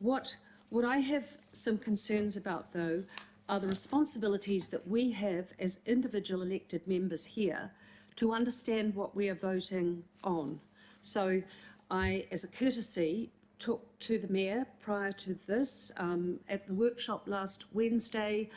What I have some concerns about, though, are the responsibilities that we have as individual elected members here to understand what we are voting on. So I, as a courtesy, talked to the Mayor prior to this. At the workshop last Wednesday,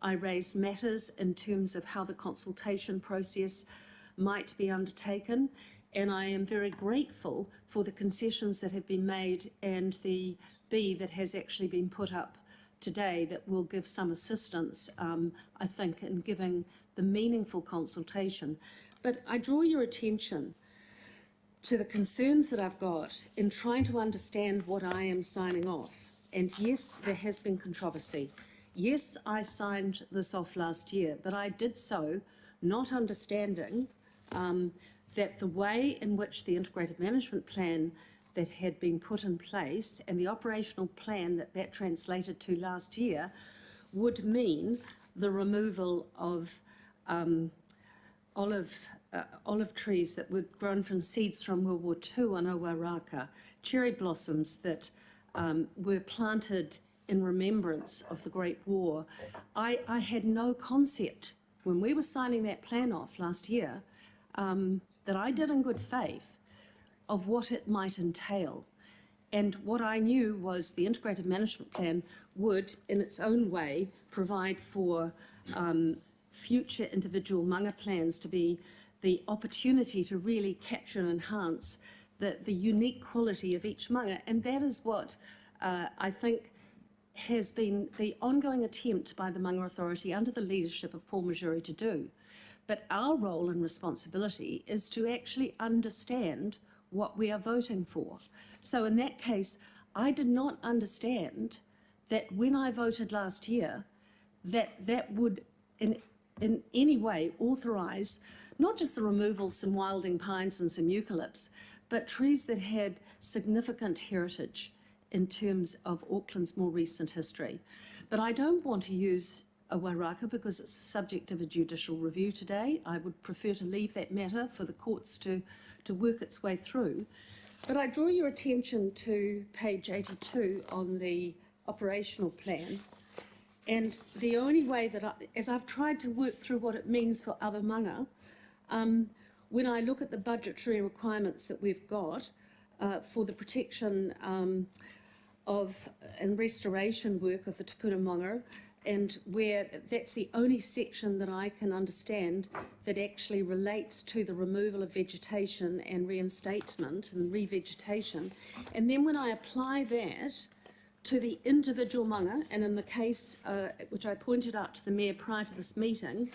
I raised matters in terms of how the consultation process might be undertaken, and I am very grateful for the concessions that have been made and the B that has actually been put up today that will give some assistance, I think, in giving the meaningful consultation. But I draw your attention to the concerns that I've got in trying to understand what I am signing off. And yes, there has been controversy. Yes, I signed this off last year, but I did so not understanding that the way in which the integrated management plan that had been put in place and the operational plan that translated to last year would mean the removal of olive trees that were grown from seeds from World War II on Owaraka, cherry blossoms that were planted in remembrance of the Great War. I had no concept when we were signing that plan off last year that I did in good faith of what it might entail. And what I knew was the integrated management plan would, in its own way, provide for future individual manga plans to be the opportunity to really capture and enhance the unique quality of each manga. And that is what I think has been the ongoing attempt by the Manga Authority under the leadership of Paul Majuri to do. But our role and responsibility is to actually understand what we are voting for. So in that case, I did not understand that when I voted last year, that would in any way authorise not just the removal of some wilding pines and some eucalypts, but trees that had significant heritage in terms of Auckland's more recent history. But I don't want to use Owaraka because it's the subject of a judicial review today. I would prefer to leave that matter for the courts to work its way through. But I draw your attention to page 82 on the operational plan. And the only way that as I've tried to work through what it means for other manga, when I look at the budgetary requirements that we've got for the protection of and restoration work of the Tupuna Manga, and where that's the only section that I can understand that actually relates to the removal of vegetation and reinstatement and revegetation. And then when I apply that to the individual manga, and in the case which I pointed out to the Mayor prior to this meeting,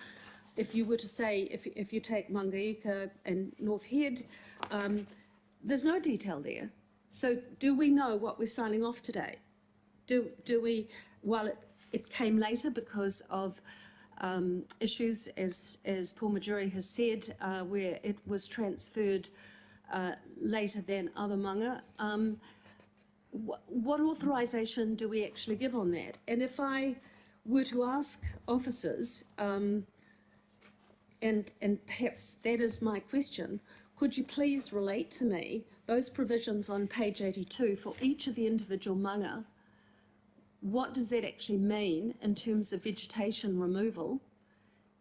if you were to say, if you take Mangaika and North Head, there's no detail there. So do we know what we're signing off today? Do we, while it came later because of issues, as Paul Majuri has said, where it was transferred later than other manga, what authorisation do we actually give on that? And if I were to ask officers, and perhaps that is my question, could you please relate to me those provisions on page 82 for each of the individual manga? What does that actually mean in terms of vegetation removal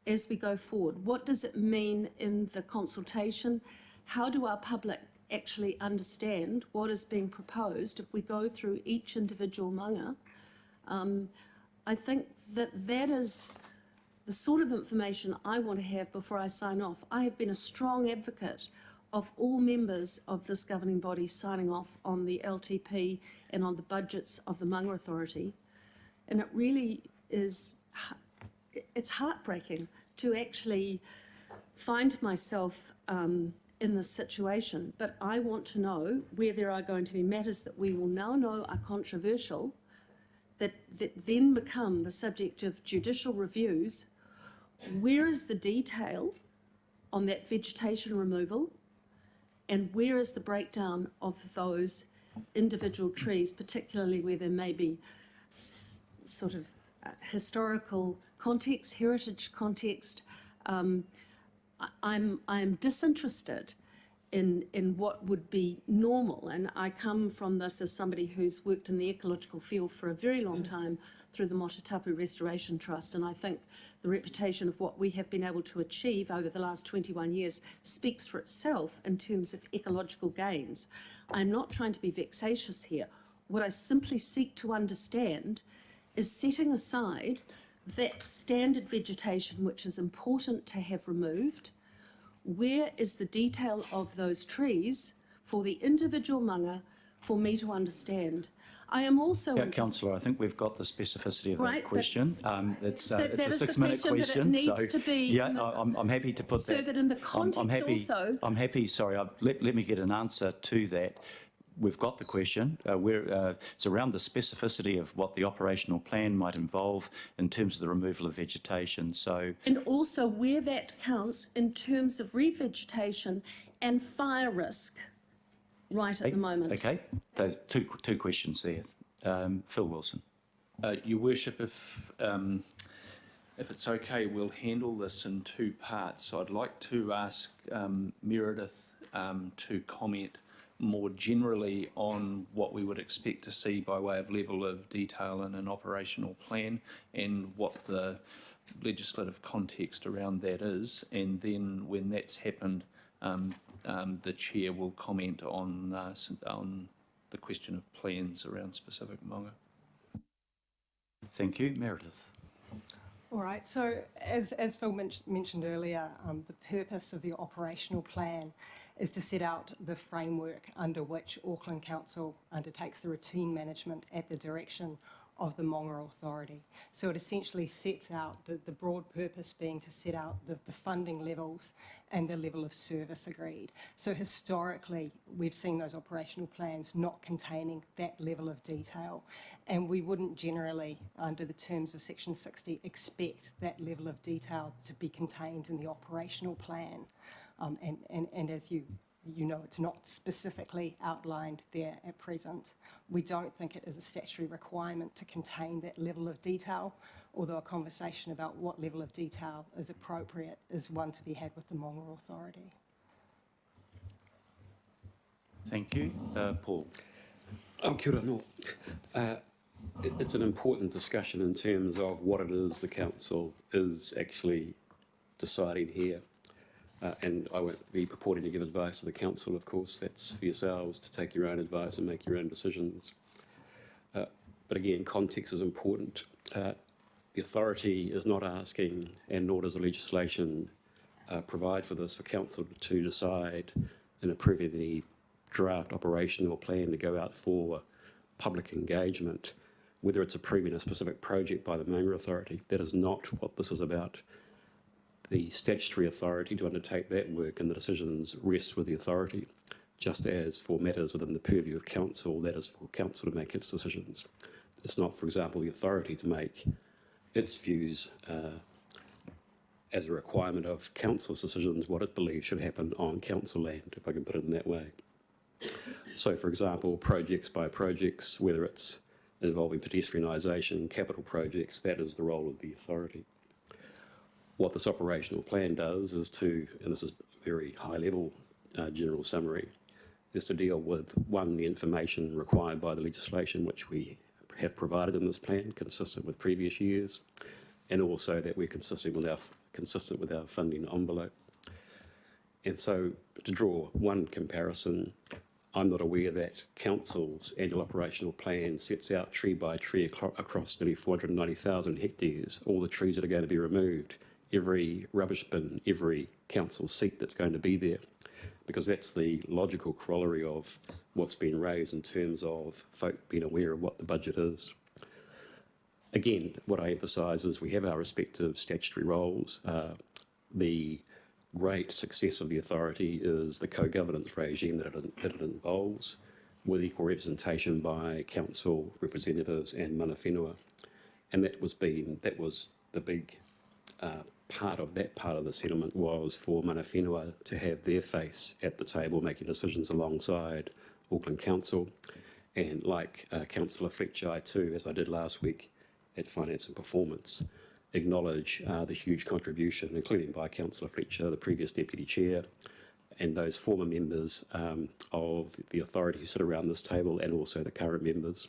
as we go forward? What does it mean in the consultation? How do our public actually understand what is being proposed if we go through each individual manga? I think that is the sort of information I want to have before I sign off. I have been a strong advocate of all members of this governing body signing off on the LTP and on the budgets of the Manga Authority. And it really is, it's heartbreaking to actually find myself in this situation. But I want to know where there are going to be matters that we will now know are controversial, that then become the subject of judicial reviews. Where is the detail on that vegetation removal? And where is the breakdown of those individual trees, particularly where there may be sort of historical context, heritage context? I'm disinterested in what would be normal. And I come from this as somebody who's worked in the ecological field for a very long time through the Motatapu Restoration Trust, and I think the reputation of what we have been able to achieve over the last 21 years speaks for itself in terms of ecological gains. I'm not trying to be vexatious here. What I simply seek to understand is setting aside that standard vegetation which is important to have removed, where is the detail of those trees for the individual manga for me to understand? I am also... Yeah, Councillor, I think we've got the specificity of that question. It's a that is the 6-minute question. That it needs to be, yeah, I'm happy to put that. So that in the context also... I'm happy, sorry, let me get an answer to that. We've got the question. It's around the specificity of what the operational plan might involve in terms of the removal of vegetation. So, and also where that counts in terms of revegetation and fire risk right at the moment. Okay, those two questions there. Phil Wilson. Your Worship, if it's okay, we'll handle this in two parts. I'd like to ask Meredith to comment more generally on what we would expect to see by way of level of detail in an operational plan and what the legislative context around that is. And then when that's happened, the Chair will comment on the question of plans around specific maunga. Thank you. Meredith. All right, so as Phil mentioned earlier, the purpose of the operational plan is to set out the framework under which Auckland Council undertakes the routine management at the direction of the Maunga Authority. So it essentially sets out the broad purpose being to set out the funding levels and the level of service agreed. So historically, we've seen those operational plans not containing that level of detail, and we wouldn't generally, under the terms of Section 60, expect that level of detail to be contained in the operational plan. And as you know, it's not specifically outlined there at present. We don't think it is a statutory requirement to contain that level of detail, although a conversation about what level of detail is appropriate is one to be had with the Maunga Authority. Thank you. Paul. Kia ora no. It's an important discussion in terms of what it is the Council is actually deciding here. And I won't be purporting to give advice to the Council, of course. That's for yourselves to take your own advice and make your own decisions. But again, context is important. The authority is not asking, and nor does the legislation provide for this, for Council to decide in approving the draft operational plan to go out for public engagement, whether it's approving a specific project by the Maunga Authority. That is not what this is about. The statutory authority to undertake that work and the decisions rests with the authority, just as for matters within the purview of Council, that is for Council to make its decisions. It's not, for example, the authority to make its views as a requirement of Council's decisions, what it believes should happen on Council land, if I can put it in that way. So, for example, projects by projects, whether it's involving pedestrianisation, capital projects, that is the role of the authority. What this operational plan does is to, and this is a very high level general summary, is to deal with, one, the information required by the legislation which we have provided in this plan, consistent with previous years, and also that we're consistent with our funding envelope. And so, to draw one comparison, I'm not aware that Council's annual operational plan sets out tree by tree across nearly 490,000 hectares, all the trees that are going to be removed, every rubbish bin, every council seat that's going to be there, because that's the logical corollary of what's been raised in terms of folk being aware of what the budget is. Again, what I emphasise is we have our respective statutory roles. The great success of the authority is the co-governance regime that it involves, with equal representation by council representatives and mana whenua, and that was the big part of the settlement was for mana whenua to have their face at the table making decisions alongside Auckland Council, and like Councillor Fletcher, I too, as I did last week at Finance and Performance, acknowledge the huge contribution, including by Councillor Fletcher, the previous Deputy Chair, and those former members of the authority who sit around this table, and also the current members.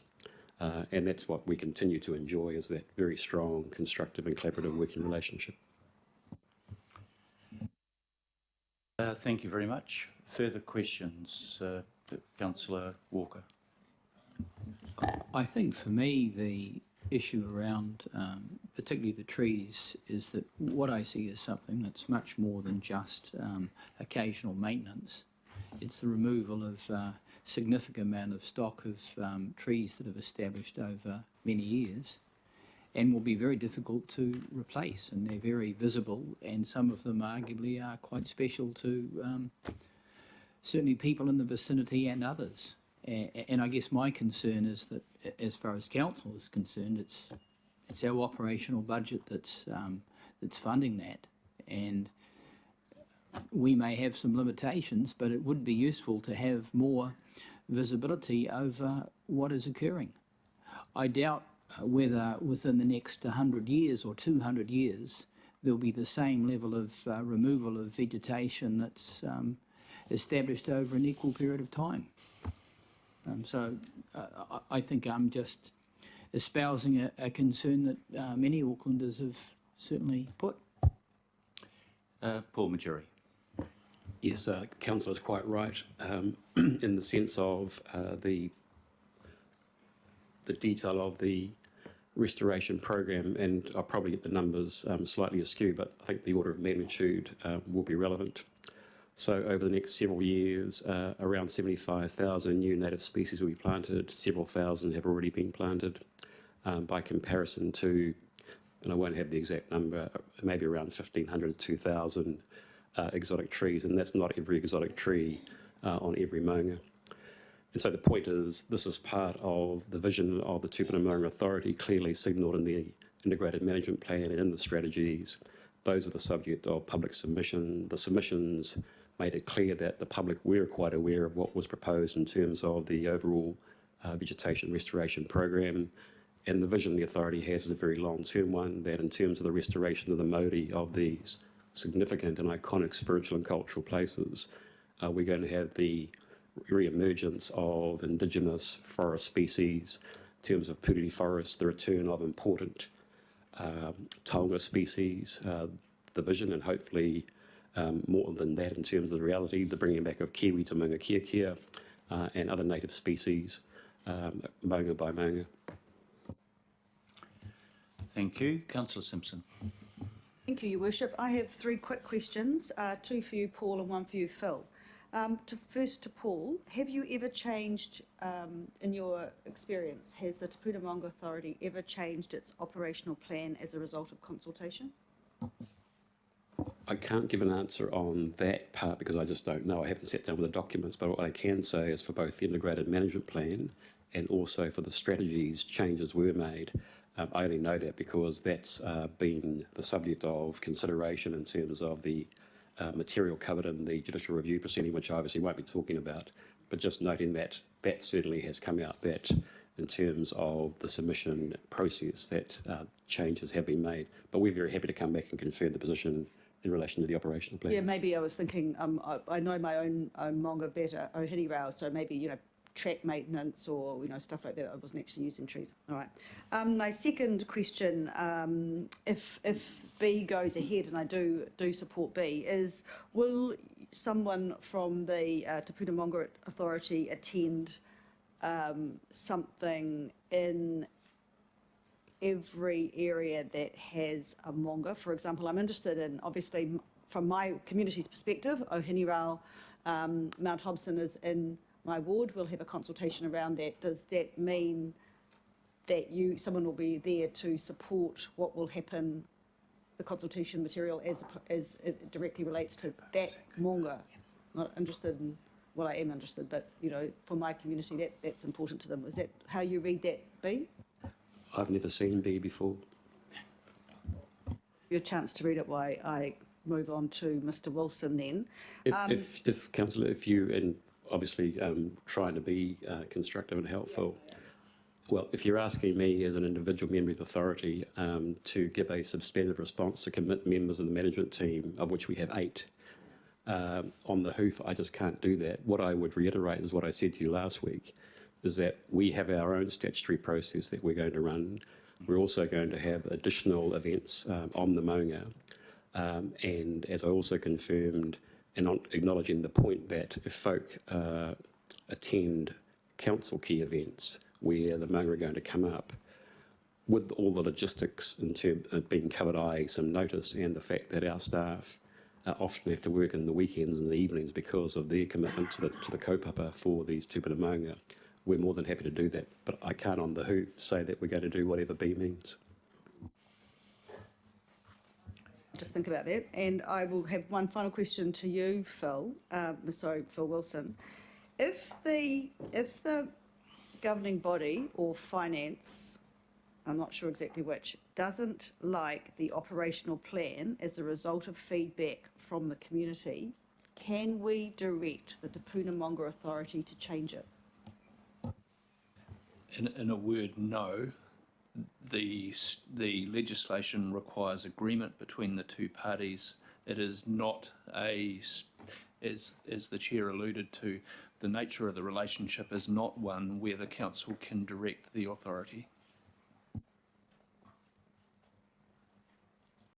And that's what we continue to enjoy, is that very strong, constructive and collaborative working relationship. Thank you very much. Further questions? Councillor Walker. I think for me, the issue around particularly the trees is that what I see is something that's much more than just occasional maintenance. It's the removal of a significant amount of stock of trees that have established over many years and will be very difficult to replace, and they're very visible, and some of them arguably are quite special to certainly people in the vicinity and others. And I guess my concern is that, as far as council is concerned, it's our operational budget that's funding that, and we may have some limitations, but it would be useful to have more visibility over what is occurring. I doubt whether within the next 100 years or 200 years there'll be the same level of removal of vegetation that's established over an equal period of time. So I think I'm just espousing a concern that many Aucklanders have certainly put. Paul Majuri. Yes, Councillor is quite right in the sense of the detail of the restoration program, and I'll probably get the numbers slightly askew, but I think the order of magnitude will be relevant. So over the next several years, around 75,000 new native species will be planted. Several thousand have already been planted. By comparison to, and I won't have the exact number, maybe around 1,500 to 2,000 exotic trees, and that's not every exotic tree on every maunga. And so the point is, this is part of the vision of the Tupuna Maunga Authority, clearly signalled in the Integrated Management Plan and in the strategies. Those are the subject of public submission. The submissions made it clear that the public were quite aware of what was proposed in terms of the overall vegetation restoration program. And the vision the authority has is a very long-term one, that in terms of the restoration of the mauri of these significant and iconic spiritual and cultural places, we're going to have the re-emergence of indigenous forest species, in terms of Puriri forest, the return of important taonga species, the vision, and hopefully more than that in terms of the reality, the bringing back of kiwi to maunga kia and other native species, maunga by maunga. Thank you. Councillor Simpson. Thank you, Your Worship. I have three quick questions, two for you, Paul, and one for you, Phil. First to Paul, have you ever changed, in your experience, has the Te Puna Maunga Authority ever changed its operational plan as a result of consultation? I can't give an answer on that part because I just don't know. I haven't sat down with the documents, but what I can say is for both the Integrated Management Plan and also for the strategies, changes were made. I only know that because that's been the subject of consideration in terms of the material covered in the judicial review proceeding, which I obviously won't be talking about, but just noting that that certainly has come out, that in terms of the submission process, that changes have been made. But we're very happy to come back and confirm the position in relation to the operational plan. Yeah, maybe I was thinking, I know my own maunga better, Ohini so maybe, track maintenance or, stuff like that. I wasn't actually using trees. All right. My second question, if B goes ahead, and I do support B, is will someone from the Te Puna Maunga Authority attend something in every area that has a maunga? For example, I'm interested in, obviously, from my community's perspective, Ohini Mount Hobson is in my ward. We'll have a consultation around that. Does that mean that someone will be there to support what will happen, the consultation material as it directly relates to that maunga? Not interested in, well, I am interested, but for my community, that's important to them. Is that how you read that, B? I've never seen B before. Your chance to read it while I move on to Mr. Wilson then. If Councillor, if you, and obviously trying to be constructive and helpful, well, if you're asking me as an individual member of the authority to give a substantive response to commit members of the management team, of which we have 8, On the hoof, I just can't do that. What I would reiterate is what I said to you last week, is that we have our own statutory process that we're going to run. We're also going to have additional events on the maunga. And as I also confirmed, and acknowledging the point that if folk attend council key events where the maunga are going to come up, with all the logistics in terms of being covered eye, some notice, and the fact that our staff often have to work in the weekends and the evenings because of their commitment to the kaupapa for these tupuna maunga, we're more than happy to do that. But I can't on the hoof say that we're going to do whatever B means. Just think about that. And I will have one final question to you, Phil. Phil Wilson. If the governing body or finance, I'm not sure exactly which, doesn't like the operational plan as a result of feedback from the community, can we direct the Te Puna Monga Authority to change it? In a word, no. The legislation requires agreement between the two parties. It is not as the chair alluded to, the nature of the relationship is not one where the council can direct the authority.